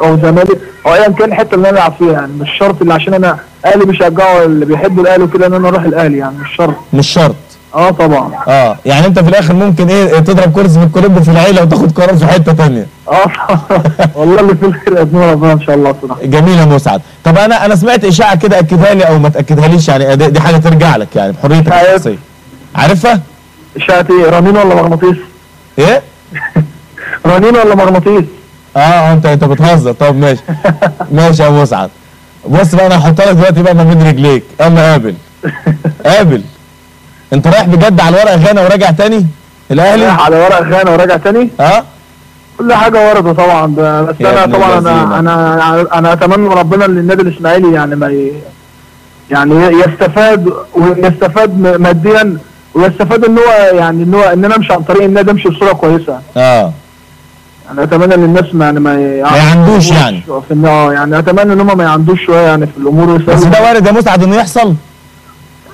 او زمالك او ايا كان الحته اللي انا العب فيها، يعني مش شرط اللي عشان انا اهلي بيشجعوا اللي بيحبوا الاهلي وكده ان انا اروح الاهلي، يعني مش شرط. مش شرط. طبعا. يعني انت في الاخر ممكن تضرب كرسي في الكولوب في العيله وتاخد قرار في حته ثانيه. والله اللي في الخير يا ربنا ان شاء الله صراحه. جميل يا مسعد. طب انا سمعت اشاعه كده، اكدها لي او ما تاكدهاليش، يعني دي حاجه ترجع لك يعني بحريتك الشخصيه. عارفها؟ اشاعه ايه؟ رنين ولا مغناطيس؟ ايه؟ رنين ولا مغناطيس؟ انت بتهزر. طب ماشي. ماشي يا مسعد. بص بقى، انا هحطها لك دلوقتي بقى ما بين رجليك. يلا قابل. قابل. انت رايح بجد على ورق غانا وراجع تاني الاهلي؟ رايح على ورق غانا وراجع تاني؟ كل حاجه وارده طبعا، بس انا طبعا انا اتمنى من ربنا ان النادي الاسماعيلي يعني ما يعني يستفاد ماديا، ويستفاد ان هو يعني ان انا امشي عن طريق النادي، امشي بصوره كويسه. يعني اتمنى ان الناس ما يعندوش يعني يعني اتمنى ان هم ما يعندوش شويه يعني في الامور. بس ده وارد يا مسعد انه يحصل؟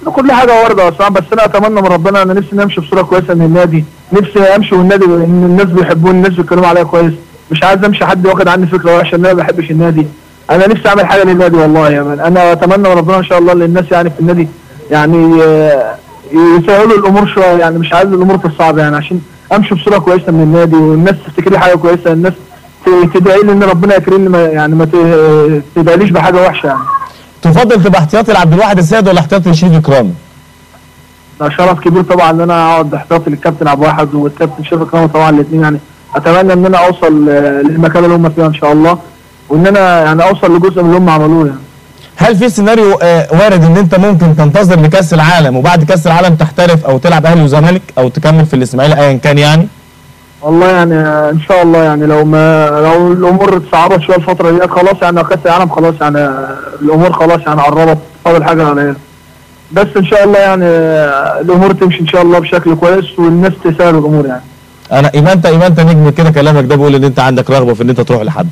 كل حاجه وارده يا صاحبي، بس انا اتمنى من ربنا، انا نفسي امشي بصوره كويسه من النادي، نفسي امشي والنادي ان الناس بيحبوني، الناس بيتكلموا عليا كويس، مش عايز امشي حد واخد عني فكره وحشه ان انا ما بحبش النادي. انا نفسي اعمل حاجه للنادي والله يا مان. انا اتمنى من ربنا ان شاء الله ان الناس يعني في النادي يعني يسهلوا الامور شويه، يعني مش عايز الامور تصعب يعني، عشان امشي بصوره كويسه من النادي والناس تفتكر لي حاجه كويسه، الناس تدعي لي ان ربنا يكرمني، يعني ما تدعيليش بحاجه وحشه يعني. تفضل تبقى احتياطي لعبد الواحد السيد ولا احتياطي لشريف اكرامي؟ ده شرف كبير طبعا ان انا اقعد احتياطي للكابتن عبد الواحد والكابتن شريف اكرامي طبعا الاثنين، يعني اتمنى ان انا اوصل للمكان اللي هم فيه ان شاء الله، وان انا يعني اوصل لجزء من اللي هم عملوه يعني. هل في سيناريو وارد ان انت ممكن تنتظر لكاس العالم وبعد كاس العالم تحترف او تلعب اهلي وزمالك او تكمل في الاسماعيلي ايا كان يعني؟ والله يعني ان شاء الله، يعني لو الامور اتصعبت شويه الفتره دي خلاص، يعني كاس العالم خلاص، يعني الامور خلاص يعني قربت، فاضل حاجه قليله، بس ان شاء الله يعني الامور تمشي ان شاء الله بشكل كويس والناس تسهل الامور يعني. انا ايمانتا نجم كده كلامك ده بيقول ان انت عندك رغبه في ان انت تروح لحد.